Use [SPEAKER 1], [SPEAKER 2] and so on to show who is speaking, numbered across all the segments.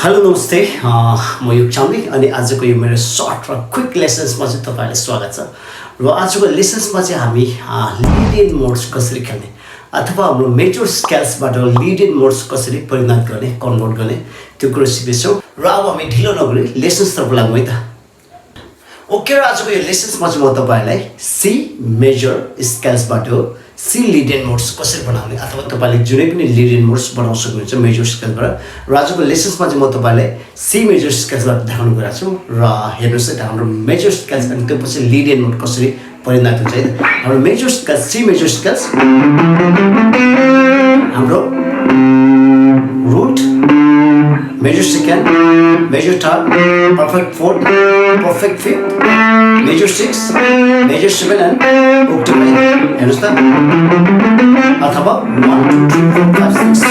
[SPEAKER 1] hello नमस्ते म युग चामली अनि आजको यो मेरो सर्ट र क्विक लेसन्समा चाहिँ तपाईहरुलाई स्वागत छ र आजको लेसन्समा चाहिँ हामी लिडियन मोड्स कसरी खेल्ने अथवा हाम्रो मेजर स्केल्सबाट लिडियन मोड्स कसरी परिणत गर्ने कन्भर्ट गर्ने त्यो कुरा सिक्नेछौँ र अब हामी ढिलो नगरी लेसन्सतर्फ लागौँ है त ओके र आजको यो लेसन्समा चाहिँ म तपाईहरुलाई सी मेजर स्केल्सबाट सी लिडियन मोड्स कसरी बनाउने अथवा तपाईले जुनै पनि लिडियन मोड्स बनाउन सक्नुहुन्छ मेजर स्केलबाट र आजको लेसन्समा चाहिँ म तपाईलाई सी मेजर स्केल्सबाट देखाउन गइरहेको छु र हेर्नुस् है हाम्रो मेजर स्केल्स अनि त्यसपछि लिडियन मोड कसरी परिणत हुन्छ है हाम्रो major scales C major scales हाम्रो root major second major third perfect fourth perfect fifth major 6 major 7 and octave हेर्नुस् त अथवा 1 2 3 4 5 6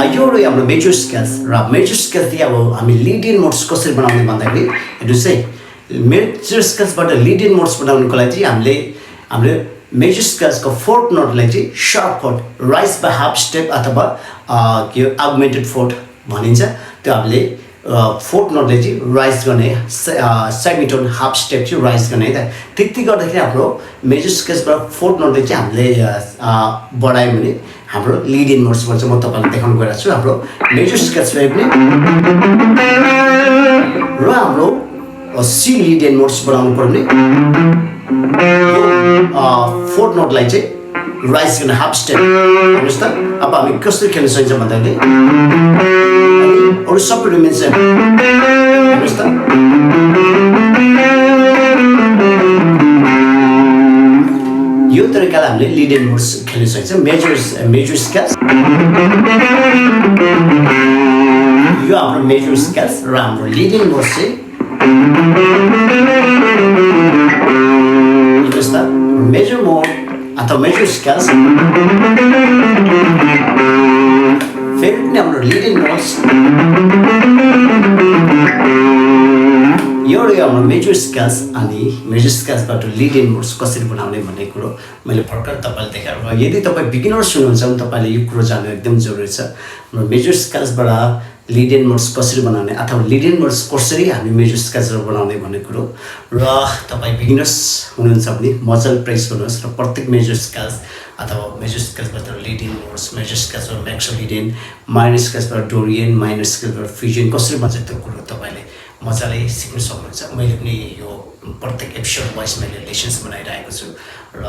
[SPEAKER 1] 7 यो रे हाम्रो मेजर स्केल्स र मेजर स्केल्स चाहिँ अब हामी लिडियन मोड्स कसरी बनाउने भन्दाखेरि हेर्नुस् है मेजर स्केल्सबाट लिडियन मोड्स बनाउनको लागि चाहिँ हामीले मेजर स्केल्सको फोर्थ नोटलाई चाहिँ sharp fourth rise by half step अथवा के अगमेन्टेड फोर्थ भनिन्छ त्यो हामीले फोर्थ नोटले चाहिँ राइज गर्ने सेमिटोन हाफ स्टेप चाहिँ राइज गर्ने है त त्यति गर्दाखेरि हाम्रो मेजर स्केल्सबाट फोर्थ नोटले चाहिँ हामीले बढायो भने हाम्रो लिडियन मोड्समा चाहिँ म तपाईलाई देखाउन गइरहेको छु हाम्रो मेजर स्केल्सलाई पनि र हाम्रो सी लिडियन मोड्स बनाउनु पर्ने फोर्थ नोटलाई चाहिँ राइज गर्ने हाफ स्टेप हेर्नुहोस् त अब हामी कसरी खेल्न सकिन्छ भन्दाखेरि अरू सबै रिमेन्स हेर्नुहोस् त यो तरिकाले हामीले लिडियन मोड्स खेल्न सकिन्छ मेजर स्केल्स यो हाम्रो मेजर स्केल्स र हाम्रो लिडियन मोड्स चाहिँ हेर्नुहोस् त मेजर मोड अथवा मेजर स्केल्स फेरि पनि हाम्रो लिडियन मोड्स यो हाम्रो मेजर स्केल्स अनि मेजर स्केल्सबाट लिडियन मोड्स कसरी बनाउने भन्ने कुरो मैले भर्खर तपाईलाई देखाएर यदि तपाईँ बिगिनर्स हुनुहुन्छ भने तपाईले यो कुरो जान्नु एकदम जरुरी छ मेजर स्केल्सबाट लिडियन मोड्स कसरी बनाउने अथवा लिडियन मोड्स कसरी हामी मेजर स्केल्सबाट बनाउने भन्ने कुरो र तपाईँ बिगिनर्स हुनुहुन्छ भने मजाले प्र्याक्टिस गर्नुहोस् र प्रत्येक मेजर स्केल्स अथवा मेजर स्केल्सबाट लिडियन मोड्स मेजर स्केल्सबाट मिक्सोलिडियन माइनर स्केल्सबाट डोरियन माइनर स्केल्सबाट phrygian कसरी बन्छ त्यो कुरो तपाईले मजाले सिक्न सक्नुहुन्छ मैले पनि यो प्रत्येक एपिसोड वाइज मैले लेसन्स बनाइरहेको छु र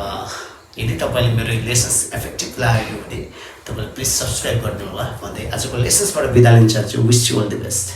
[SPEAKER 1] यदि तपाईले मेरो लेसन्स इफेक्टिभ लाग्यो भने तपाईले प्लिज सब्स्क्राइब गर्नु होला भन्दै आजको लेसन्सबाट बिदा लिन चाहन्छु wish you all the best